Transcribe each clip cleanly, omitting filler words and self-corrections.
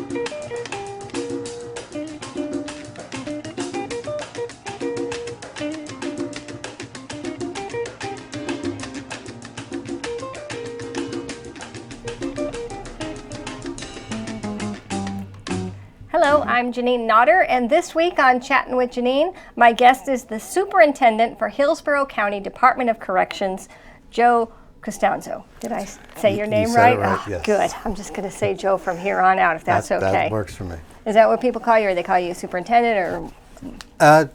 Hello, I'm Janine Nodder, and this week on Chattin' with Janine, my guest is the Superintendent for Hillsborough County Department of Corrections, Joe Costanzo. Did I say your name right? It right, oh, yes. Good. I'm just going to say Joe from here on out, if that's okay. That works for me. Is that what people call you, or they call you Superintendent, or?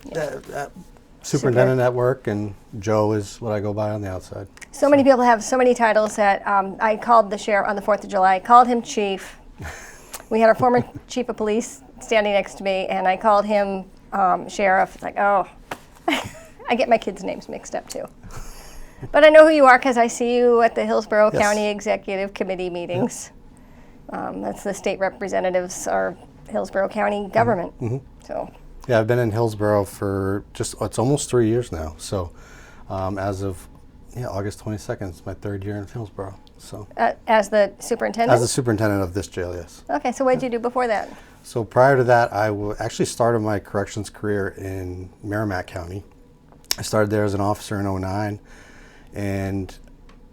Superintendent at work, and Joe is what I go by on the outside. So many people have so many titles that I called the sheriff on the 4th of July. I called him chief. We had our former chief of police standing next to me, and I called him sheriff. It's like, oh, I get my kids' names mixed up too. But I know who you are because I see you at the Hillsborough County Executive Committee meetings. Yep. That's the state representatives or Hillsborough County government. Mm-hmm. So. Yeah, I've been in Hillsborough for it's almost 3 years now. So as of August 22nd, it's my 3rd year in Hillsborough. So as the superintendent? As the superintendent of this jail, yes. Okay, so what did you do before that? So prior to that, I actually started my corrections career in Merrimack County. I started there as an officer in 2009, and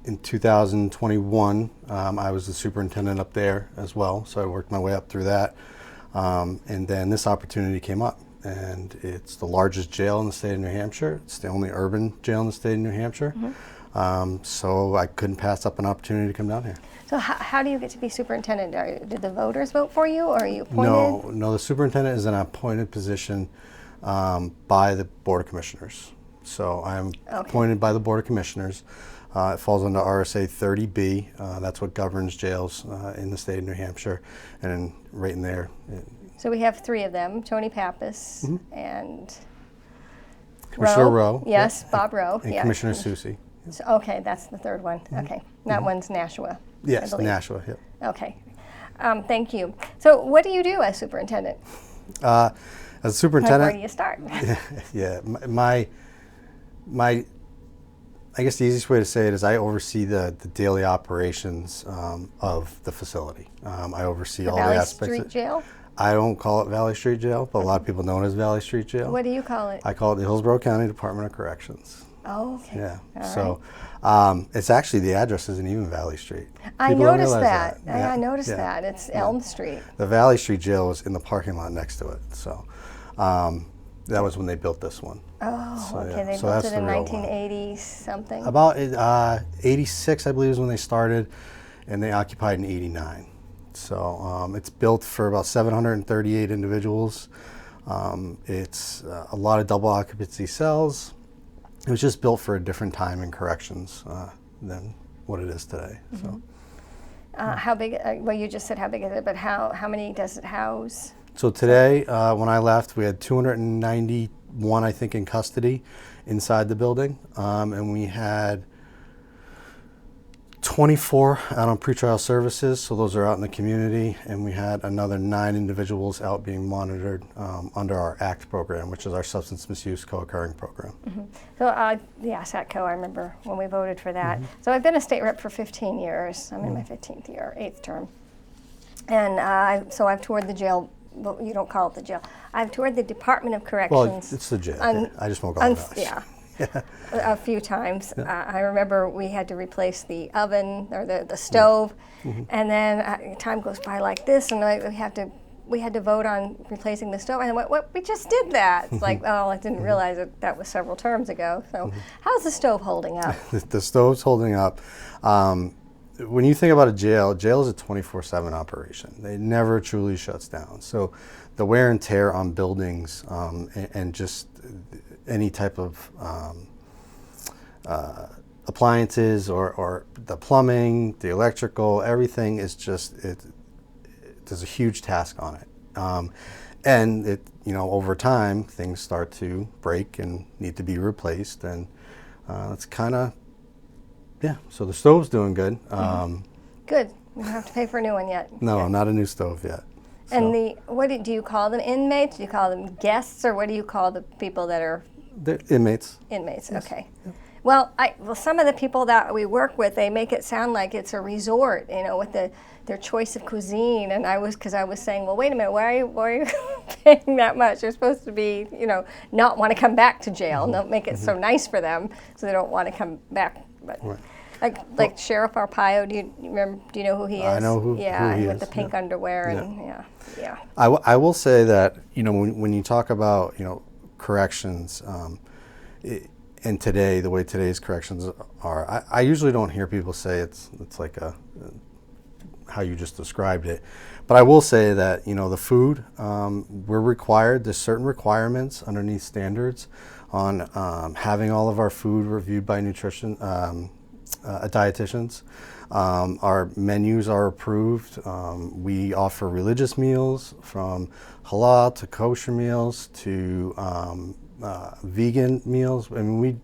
in 2021, I was the superintendent up there as well. So I worked my way up through that, and then this opportunity came up, and it's the largest jail in the state of New Hampshire. It's the only urban jail in the state of New Hampshire. Mm-hmm. So I couldn't pass up an opportunity to come down here. So how do you get to be superintendent? Did the voters vote for you, or are you appointed? No, the superintendent is an appointed position by the Board of Commissioners. So I'm appointed by the Board of Commissioners. It falls under RSA 30B. That's what governs jails in the state of New Hampshire, and right in there. So we have 3 of them: Tony Pappas and Commissioner Rowe. Yes, Bob Rowe. And Commissioner Susie. So, okay, that's the 3rd one. Okay, that one's Nashua. Yes, Nashua. Yep. Okay, thank you. So, what do you do as superintendent? As a superintendent, where do you start? my I guess the easiest way to say it is I oversee the daily operations of the facility. I oversee all the aspects. Valley Street Jail? I don't call it Valley Street Jail, but a lot of people know it as Valley Street Jail. What do you call it? I call it the Hillsborough County Department of Corrections. Oh, okay. Yeah. All right. It's actually, the address isn't even Valley Street. I noticed that. Yeah. I noticed that. It's Elm Street. The Valley Street Jail was in the parking lot next to it. So that was when they built this one. Oh, so, okay. Yeah. They built it in 1980 something. About 86, I believe, is when they started, and they occupied in 89. So it's built for about 738 individuals. It's a lot of double occupancy cells. It was just built for a different time in corrections than what it is today. Mm-hmm. So, how big? Well, you just said how big is it, but how many does it house? So today, when I left, we had 291, I think, in custody inside the building, and we had 24 out on pretrial services, so those are out in the community, and we had another 9 individuals out being monitored under our ACT program, which is our substance misuse co-occurring program. Mm-hmm. So SATCO, I remember when we voted for that. Mm-hmm. So I've been a state rep for 15 years. I'm in my 15th year, 8th term. And so I've toured the jail. Well, you don't call it the jail. I've toured the Department of Corrections. Well, it's the jail. I just won't call it that. Yeah. A few times. Yeah. I remember we had to replace the oven or the stove, and then time goes by like this, and we had to vote on replacing the stove. And what we just did that. It's like, oh, I didn't realize that was several terms ago. So, how's the stove holding up? The stove's holding up. When you think about a jail is a 24/7 operation. It never truly shuts down. So, the wear and tear on buildings and just any type of appliances or the plumbing, the electrical, everything is just, there's a huge task on it. And it, over time, things start to break and need to be replaced. And it's kind of, so the stove's doing good. Good. You don't have to pay for a new one yet. No, not a new stove yet. So. And what do you call them? Inmates? Do you call them guests, or what do you call the people that are? They're inmates. Inmates, yes. Okay. Well, some of the people that we work with, they make it sound like it's a resort, with their choice of cuisine. And because I was saying, well, wait a minute, why are you paying that much? They're supposed to be, not want to come back to jail. And don't make it so nice for them, so they don't want to come back. But like Sheriff Arpaio, do you know who he is? I know who he is. With the pink underwear and yeah. I will say that, when you talk about, corrections, and today, the way today's corrections are, I usually don't hear people say it's like how you just described it. But I will say that, the food, we're required, there's certain requirements underneath standards on having all of our food reviewed by dietitians. Our menus are approved. We offer religious meals, from halal to kosher meals to vegan meals. I mean,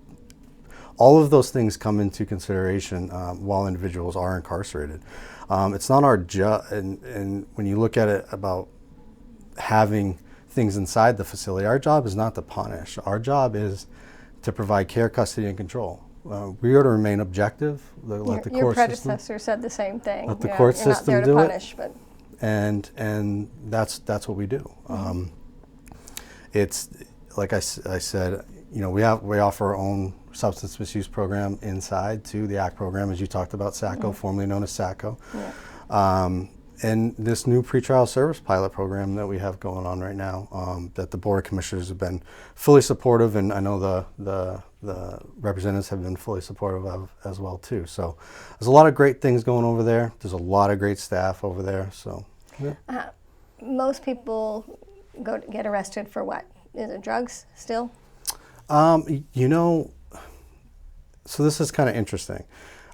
all of those things come into consideration while individuals are incarcerated. It's not our job, and when you look at it about having things inside the facility, our job is not to punish. Our job is to provide care, custody, and control. We are to remain objective. Let the Your court predecessor system, said the same thing. let the court you're system not there do to it. punish, but And that's what we do. It's like I said, we offer our own substance misuse program inside to the ACT program, as you talked about, SACO, formerly known as SACO. And this new pretrial service pilot program that we have going on right now, that the Board of Commissioners have been fully supportive, and I know the representatives have been fully supportive of as well too. So there's a lot of great things going over there. There's a lot of great staff over there. So most people get arrested for what? Is it drugs still? So this is kind of interesting.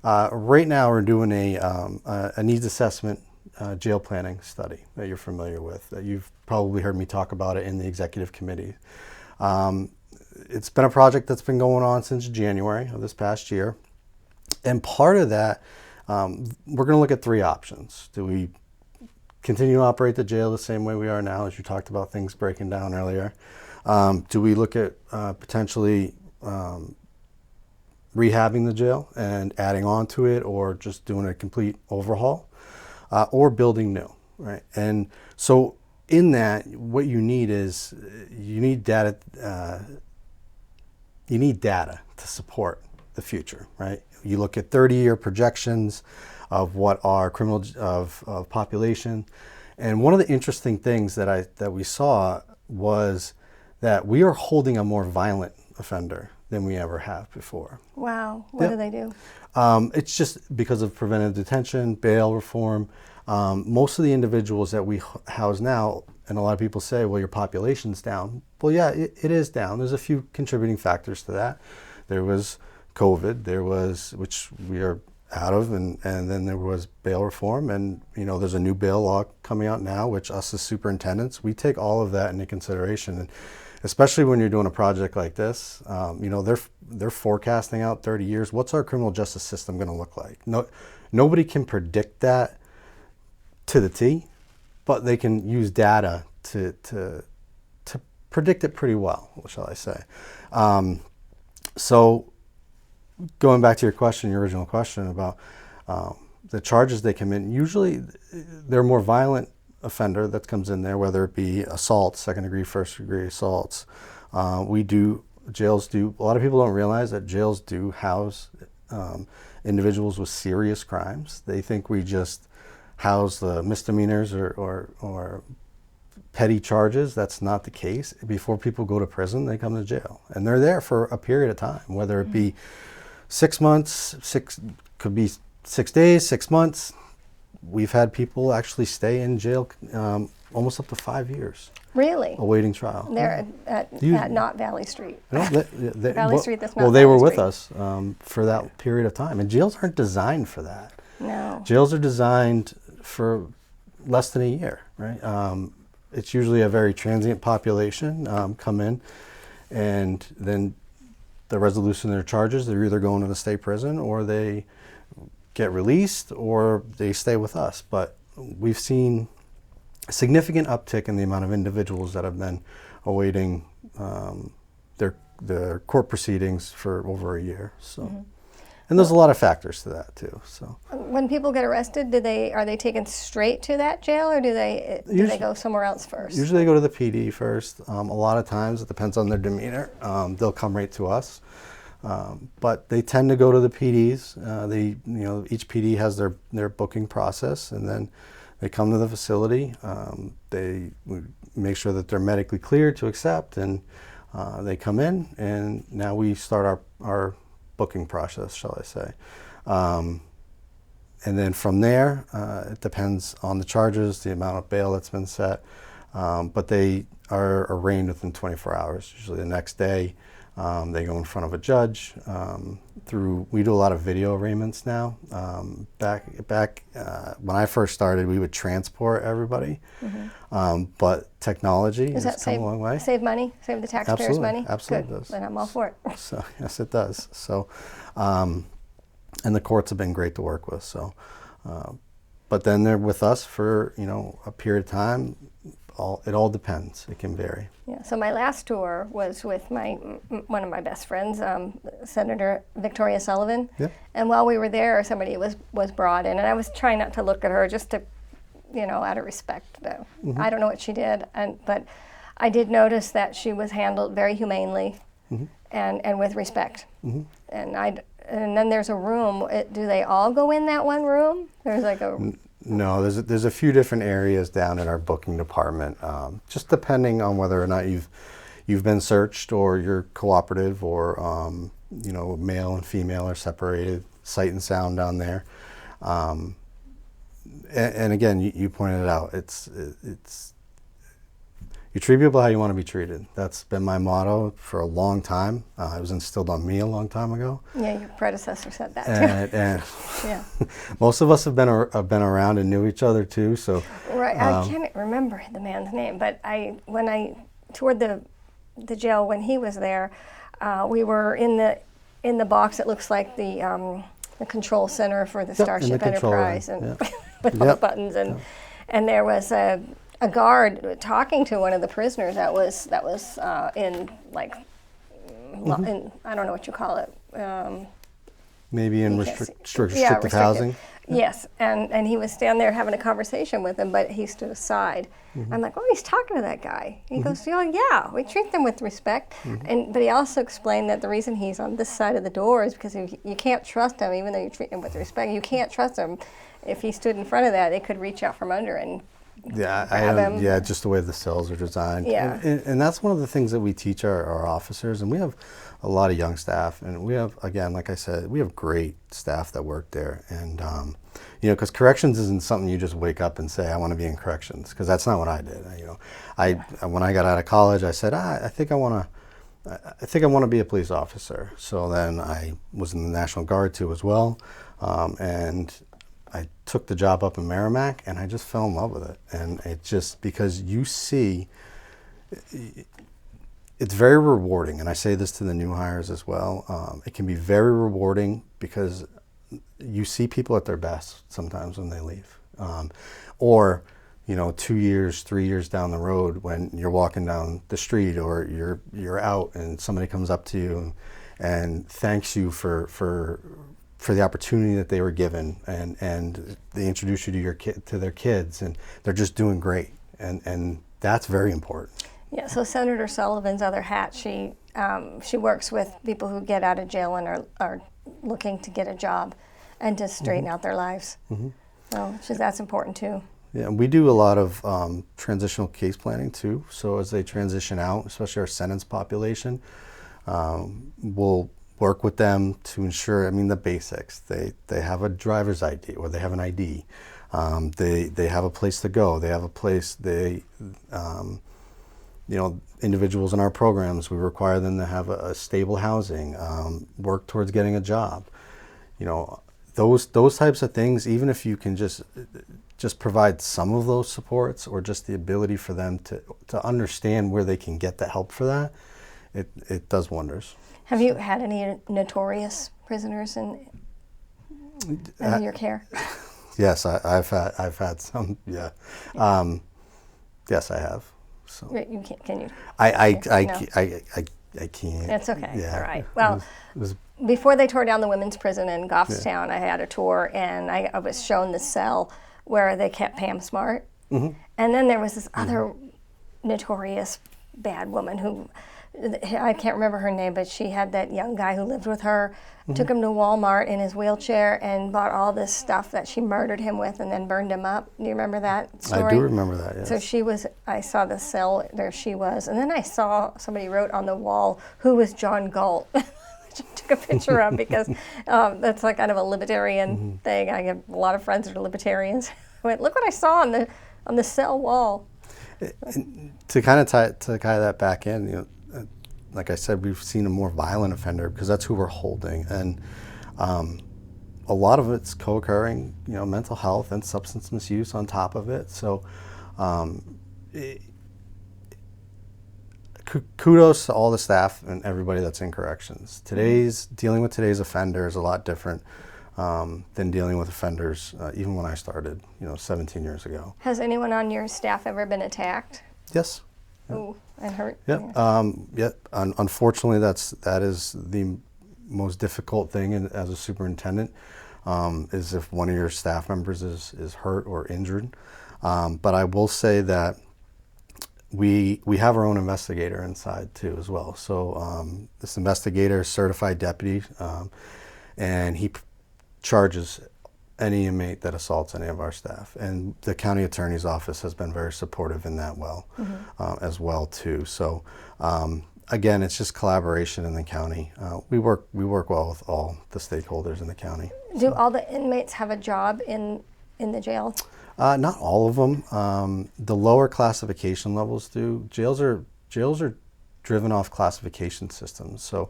Right now we're doing a needs assessment jail planning study that you're familiar with. That you've probably heard me talk about it in the executive committee. It's been a project that's been going on since January of this past year. And part of that, we're going to look at three options. Do we continue to operate the jail the same way we are now, as you talked about things breaking down earlier? Do we look at potentially rehabbing the jail and adding on to it, or just doing a complete overhaul, or building new, right? And so in that, what you need is you need data. You need data to support the future, right? You look at 30-year projections of what our of population, and one of the interesting things that we saw was that we are holding a more violent offender than we ever have before. Wow. What do they do? It's just because of preventive detention, bail reform. Most of the individuals that we house now, and a lot of people say, well, your population's down. Well, yeah, it is down. There's a few contributing factors to that. There was COVID, which we are out of, and then there was bail reform, and there's a new bail law coming out now, which us as superintendents, we take all of that into consideration. And especially when you're doing a project like this, they're forecasting out 30 years. What's our criminal justice system going to look like? Nobody can predict that to the T, but they can use data to predict it pretty well, shall I say. So going back to your original question about the charges they commit, usually they're more violent offender that comes in there, whether it be assault, second degree, first degree assaults. Jails do, a lot of people don't realize that jails do house individuals with serious crimes. They think we just house the misdemeanors or petty charges. That's not the case. Before people go to prison, they come to jail, and they're there for a period of time, whether it be 6 months, could be 6 days, 6 months. We've had people actually stay in jail almost up to 5 years. Really? Awaiting trial. They're at not Valley Street. Valley Street, that's not well, they Valley were with Street. us for that period of time. And jails aren't designed for that. No. Jails are designed for less than a year, right? It's usually a very transient population come in, and then the resolution of their charges, they're either going to the state prison or they get released or they stay with us. But we've seen a significant uptick in the amount of individuals that have been awaiting the court proceedings for over a year. So, and there's a lot of factors to that too. So, when people get arrested, are they taken straight to that jail, or do they go somewhere else first? Usually they go to the PD first. A lot of times it depends on their demeanor. They'll come right to us, but they tend to go to the PDs. Each PD has their booking process, and then they come to the facility. We make sure that they're medically cleared to accept, and they come in, and now we start our booking process, shall I say. And then from there, it depends on the charges, the amount of bail that's been set, but they are arraigned within 24 hours. Usually the next day, they go in front of a judge. We do a lot of video arraignments now. Back when I first started, we would transport everybody, but technology has come a long way. Save money, save the taxpayers' money. Absolutely, Good. does. Then I'm all for it. So yes, it does. So, and the courts have been great to work with. So, but then they're with us for a period of time. It all depends. It can vary. Yeah. So my last tour was with one of my best friends, Senator Victoria Sullivan. Yeah. And while we were there, somebody was brought in, and I was trying not to look at her just to, out of respect. I don't know what she did, but I did notice that she was handled very humanely and with respect. And then there's a room. Do they all go in that one room? There's like a. No, there's a few different areas down in our booking department, just depending on whether or not you've been searched or you're cooperative, or male and female are separated, sight and sound down there. And again, you pointed it out. It's you treat people how you want to be treated. That's been my motto for a long time. It was instilled on me a long time ago. Yeah, your predecessor said that too. And yeah. Most of us have been around and knew each other too. So right, I can't remember the man's name, but when I toured the jail when he was there, we were in the box that looks like the control center for the Starship Enterprise, and with all the buttons, and there was a guard talking to one of the prisoners that was in like in, I don't know what you call it. Maybe in restrictive housing. Yes, and he was standing there having a conversation with him, but he stood aside. I'm like, oh, he's talking to that guy. He goes, yeah, we treat them with respect. But he also explained that the reason he's on this side of the door is because you can't trust him, even though you treat him with respect. You can't trust him. If he stood in front of that, they could reach out from under and grab him. Yeah, just the way the cells are designed. Yeah. And that's one of the things that we teach our officers, and we have a lot of young staff, and we have, again, like I said, we have great staff that work there. And because corrections isn't something you just wake up and say, I want to be in corrections, because that's not what I did. When I got out of college, I said, I think I want to be a police officer. So then I was in the National Guard too as well, and I took the job up in Merrimack, and I just fell in love with it. And it just, because you see, it's very rewarding, and I say this to the new hires as well. It can be very rewarding because you see people at their best sometimes when they leave. Or 2 years, 3 years down the road, when you're walking down the street or you're out and somebody comes up to you and thanks you for the opportunity that they were given, and they introduce you to their kids, and they're just doing great, and that's very important. Yeah. So Senator Sullivan's other hat, she works with people who get out of jail and are looking to get a job and to straighten out their lives. So that's important too. Yeah, we do a lot of transitional case planning too. So as they transition out, especially our sentence population, we'll work with them to ensure, the basics. They have a driver's ID, or they have an ID. They have a place to go. They have a place, individuals in our programs, we require them to have a stable housing, work towards getting a job. Those types of things, even if you can just provide some of those supports, or just the ability for them to understand where they can get the help for that, it does wonders. Have you had any notorious prisoners in your care? Yes, I've had some. Yeah, yes, I have. So You can you? I I can't. It's okay. It's Yeah, all right. Well, it was before they tore down the women's prison in Goffstown, I had a tour, and I was shown the cell where they kept Pam Smart. And then there was this other notorious bad woman who, I can't remember her name, but she had that young guy who lived with her, took him to Walmart in his wheelchair and bought all this stuff that she murdered him with and then burned him up. Do you remember that story? I do remember that, yes. So I saw the cell, there she was. And then I saw somebody wrote on the wall, "Who was John Galt?" Which I took a picture of because that's like kind of a libertarian thing. I have a lot of friends that are libertarians. I went, look what I saw on the cell wall. To kind of tie that back in, like I said, we've seen a more violent offender because that's who we're holding, and a lot of it's co-occurring, mental health and substance misuse on top of it. So, kudos to all the staff and everybody that's in corrections. Dealing with today's offender is a lot different than dealing with offenders even when I started, 17 years ago. Has anyone on your staff ever been attacked? Yes. Oh, and hurt? Yeah. Unfortunately, that is the most difficult thing as a superintendent, is if one of your staff members is hurt or injured. But I will say that we have our own investigator inside too as well. So this investigator is certified deputy, and he charges any inmate that assaults any of our staff. And the county attorney's office has been very supportive in that as well too. So again, it's just collaboration in the county. We work well with all the stakeholders in the county. Do all the inmates have a job in the jail? Not all of them. The lower classification levels do. Jails are driven off classification systems. So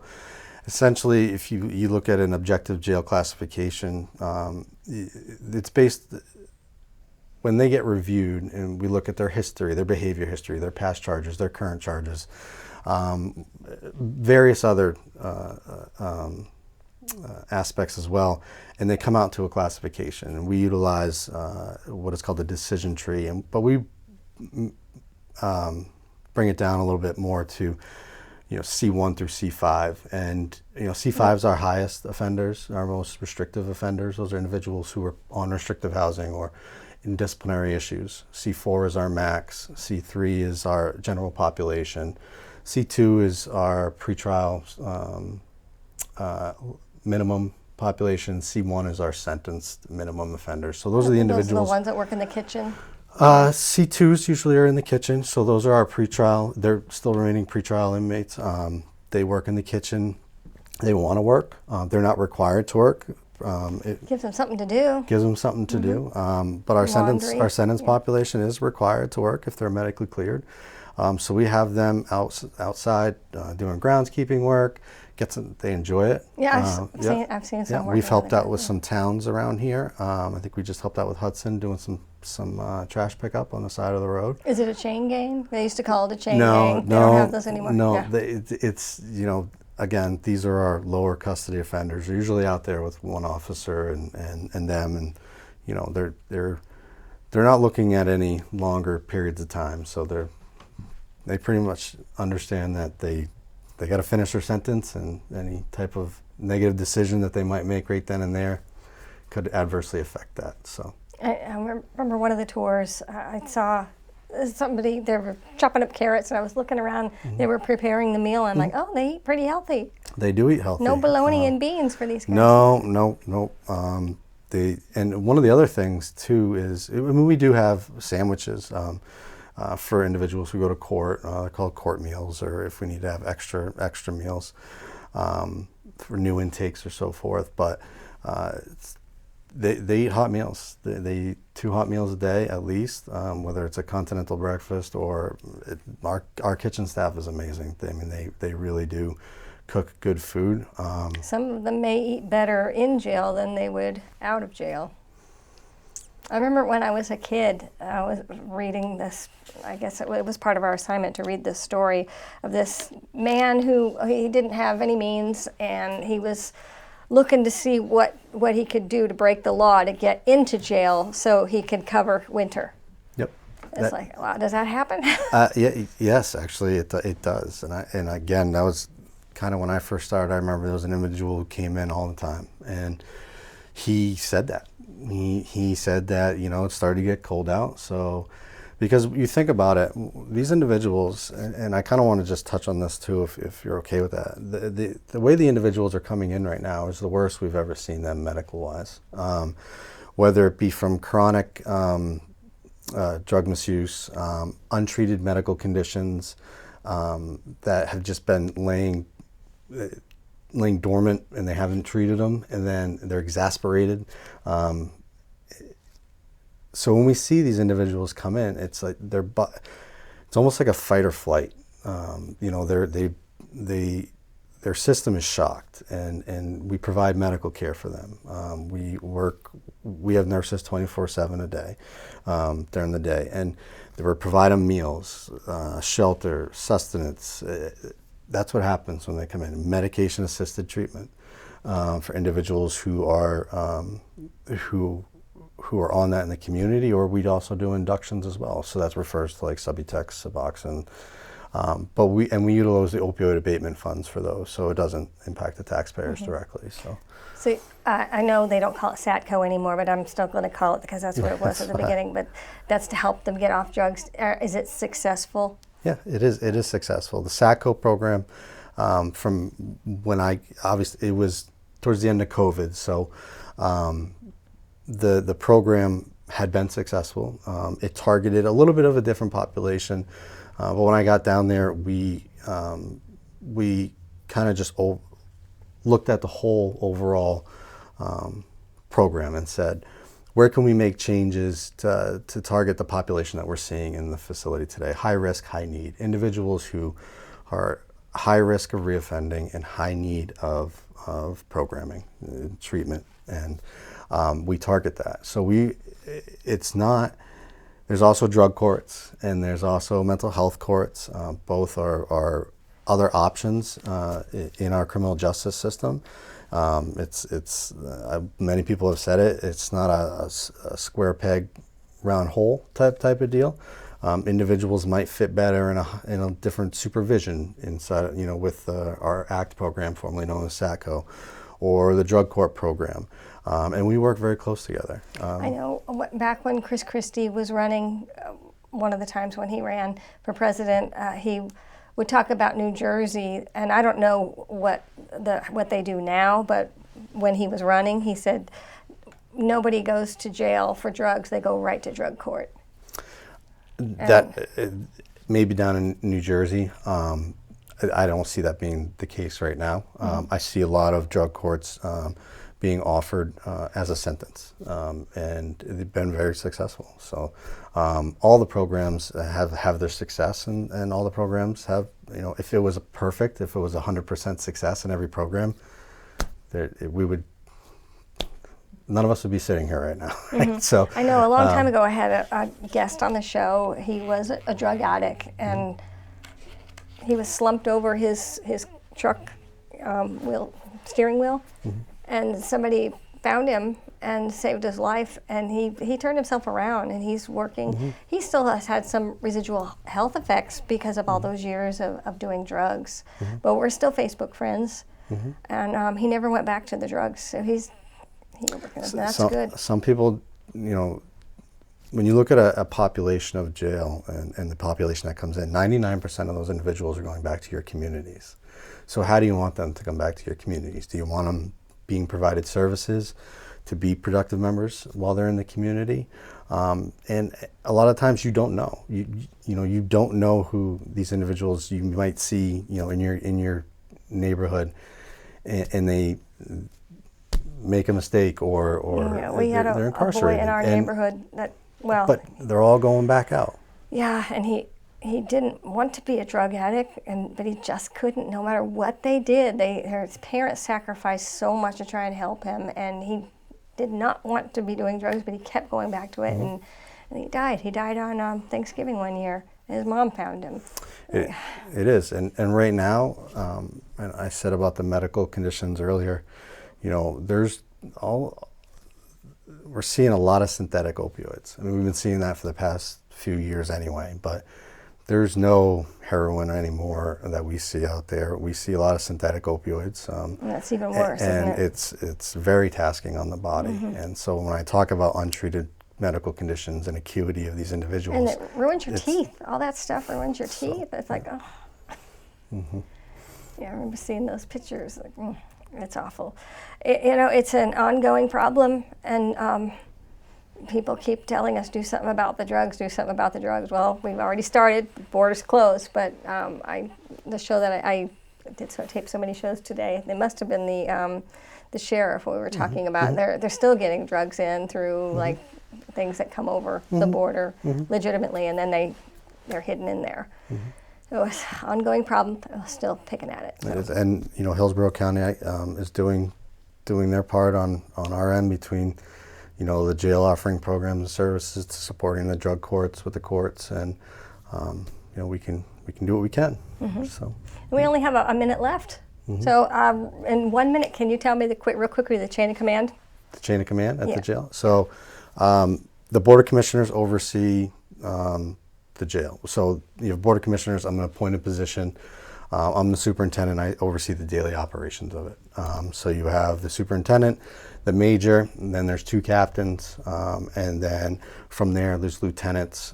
essentially, if you look at an objective jail classification, it's based, when they get reviewed and we look at their history, their behavior history, their past charges, their current charges, various other aspects as well, and they come out to a classification. And we utilize what is called the decision tree, but we bring it down a little bit more to C1 through C5, and C5 is our highest offenders, our most restrictive offenders. Those are individuals who are on restrictive housing or in disciplinary issues. C4 is our max. C3 is our general population. C2 is our pretrial minimum population. C1 is our sentenced minimum offenders. So those are the individuals. Those are the ones that work in the kitchen? C2s usually are in the kitchen, so those are our pretrial. They're still remaining pretrial inmates. They work in the kitchen. They want to work. They're not required to work. It gives them something to do. Gives them something to do. But our sentence population is required to work if they're medically cleared. So we have them outside doing groundskeeping work. They enjoy it. Yeah, I've seen some work. We've helped out with some towns around here. I think we just helped out with Hudson doing some trash pickup on the side of the road. Is it a chain gang? They used to call it a chain gang. They don't have those anymore. No, it's again, these are our lower custody offenders. They're usually out there with one officer and them, and they're not looking at any longer periods of time. So they pretty much understand that they got to finish their sentence, and any type of negative decision that they might make right then and there could adversely affect that. So I remember one of the tours, I saw somebody, they were chopping up carrots, and I was looking around, they were preparing the meal, and I'm like, oh, they eat pretty healthy. They do eat healthy. No bologna and beans for these guys. No. And one of the other things too is, we do have sandwiches for individuals who go to court. They're called court meals, or if we need to have extra meals for new intakes or so forth. But they eat hot meals. They eat 2 hot meals a day at least, whether it's a continental breakfast or our kitchen staff is amazing. They really do cook good food. Some of them may eat better in jail than they would out of jail. I remember when I was a kid, I was reading this, I guess it was part of our assignment to read this story of this man who, he didn't have any means, and he was looking to see what he could do to break the law to get into jail so he could cover winter. Yep. It's like, wow, does that happen? Yes, actually it does. And again, that was kind of when I first started, I remember there was an individual who came in all the time, and he said that. He said that, you know, it started to get cold out. So, because you think about it, these individuals, and I kind of want to just touch on this too, if you're okay with that. The way the individuals are coming in right now is the worst we've ever seen them medical-wise. Whether it be from chronic drug misuse, untreated medical conditions that have just been laying dormant and they haven't treated them, and then they're exasperated. So when we see these individuals come in, it's like it's almost like a fight or flight. You know, their system is shocked, and we provide medical care for them. We have nurses 24/7 a day during the day, and we're providing meals, shelter, sustenance. That's what happens when they come in. Medication-assisted treatment for individuals who are on that in the community, or we'd also do inductions as well. So that refers to like Subutex, Suboxone. But we utilize the opioid abatement funds for those, so it doesn't impact the taxpayers directly. So I know they don't call it SATCO anymore, but I'm still going to call it because that's what it was at the beginning. But that's to help them get off drugs. Is it successful? Yeah, it is. It is successful. The SATCO program, from when obviously it was towards the end of COVID, so the program had been successful. It targeted a little bit of a different population. But when I got down there, we kind of just looked at the whole overall program and said, where can we make changes to target the population that we're seeing in the facility today? High risk, high need. Individuals who are high risk of reoffending and high need of programming, treatment, and we target that. So there's also drug courts, and there's also mental health courts. Both are other options in our criminal justice system. Many people have said it. It's not a square peg, round hole type of deal. Individuals might fit better in a different supervision inside, you know, with our ACT program, formerly known as SATCO, or the drug court program. And we work very close together. I know back when Chris Christie was running, one of the times when he ran for president, he would talk about New Jersey, and I don't know what they do now, but when he was running, he said nobody goes to jail for drugs; they go right to drug court. That maybe down in New Jersey. I don't see that being the case right now. I see a lot of drug courts being offered as a sentence, and they've been very successful. So all the programs have their success, and all the programs have, you know, if it was 100% success in every program, none of us would be sitting here right now. Right? So I know a long time ago I had a guest on the show. He was a drug addict, and he was slumped over his truck steering wheel. And somebody found him and saved his life, and he turned himself around, and he's working. He still has had some residual health effects because of all those years of doing drugs, but we're still Facebook friends, and he never went back to the drugs, so that's good. Some people, you know, when you look at a population of jail and the population that comes in, 99% of those individuals are going back to your communities. So how do you want them to come back to your communities? Do you want them being provided services to be productive members while they're in the community? And a lot of times you don't know. You don't know who these individuals you might see, you know, in your neighborhood, and they make a mistake or we had they're a incarcerated. boy in our neighborhood but they're all going back out. Yeah, and he didn't want to be a drug addict, but he just couldn't. No matter what they did, his parents sacrificed so much to try and help him, and he did not want to be doing drugs, but he kept going back to it, and he died. He died on Thanksgiving one year, and his mom found him. It is, and right now, and I said about the medical conditions earlier, you know, we're seeing a lot of synthetic opioids. I mean, we've been seeing that for the past few years anyway, but there's no heroin anymore that we see out there. We see a lot of synthetic opioids. And that's even worse, and isn't it? it's very tasking on the body. And so when I talk about untreated medical conditions and acuity of these individuals, And it ruins your teeth. All that stuff ruins your teeth. It's like, oh. Yeah, I remember seeing those pictures. Like, it's awful. It's an ongoing problem, and people keep telling us, do something about the drugs, do something about the drugs. Well, we've already started, the borders closed, but the show that I did tape so many shows today, they must have been the sheriff, what we were talking about. They're still getting drugs in through like things that come over the border legitimately, and then they're hidden in there. It was an ongoing problem, but I'm still picking at it. It is, and Hillsborough County is doing their part on our end between the jail offering programs and services to supporting the drug courts with the courts, and we can do what we can. So we only have a minute left. So in 1 minute, can you tell me real quickly the chain of command? The chain of command at the jail. So the Board of Commissioners oversee the jail. So you have Board of Commissioners. I'm an appointed position. I'm the superintendent. I oversee the daily operations of it. So you have the superintendent, the major, and then there's 2 captains, and then from there there's lieutenants,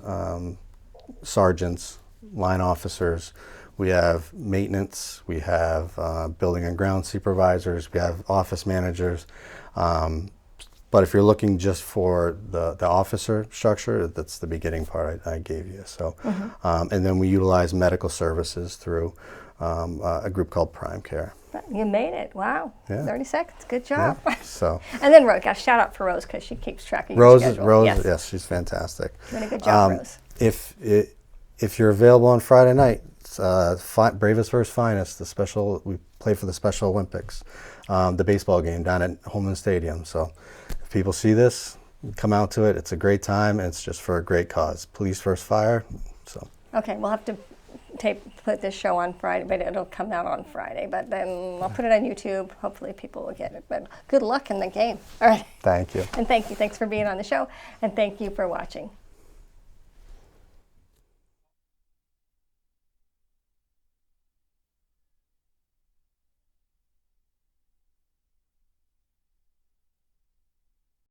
sergeants, line officers. We have maintenance. We have building and ground supervisors. We have office managers. But if you're looking just for the officer structure, that's the beginning part I gave you. So, and then we utilize medical services through a group called Prime Care. You made it. Wow. Yeah. 30 seconds. Good job. Yeah. So. And then Rose, shout out for Rose because she keeps track of your schedule. Rose, yes, she's fantastic. Doing a good job, Rose. If you're available on Friday night, Bravest vs. Finest, we play for the Special Olympics, the baseball game down at Holman Stadium. So if people see this, come out to it. It's a great time, and it's just for a great cause. Police versus fire. So. Okay, we'll have to put this show on Friday, but it'll come out on Friday. But then I'll put it on YouTube. Hopefully people will get it. But good luck in the game. All right. Thank you. And thank you. Thanks for being on the show, and thank you for watching.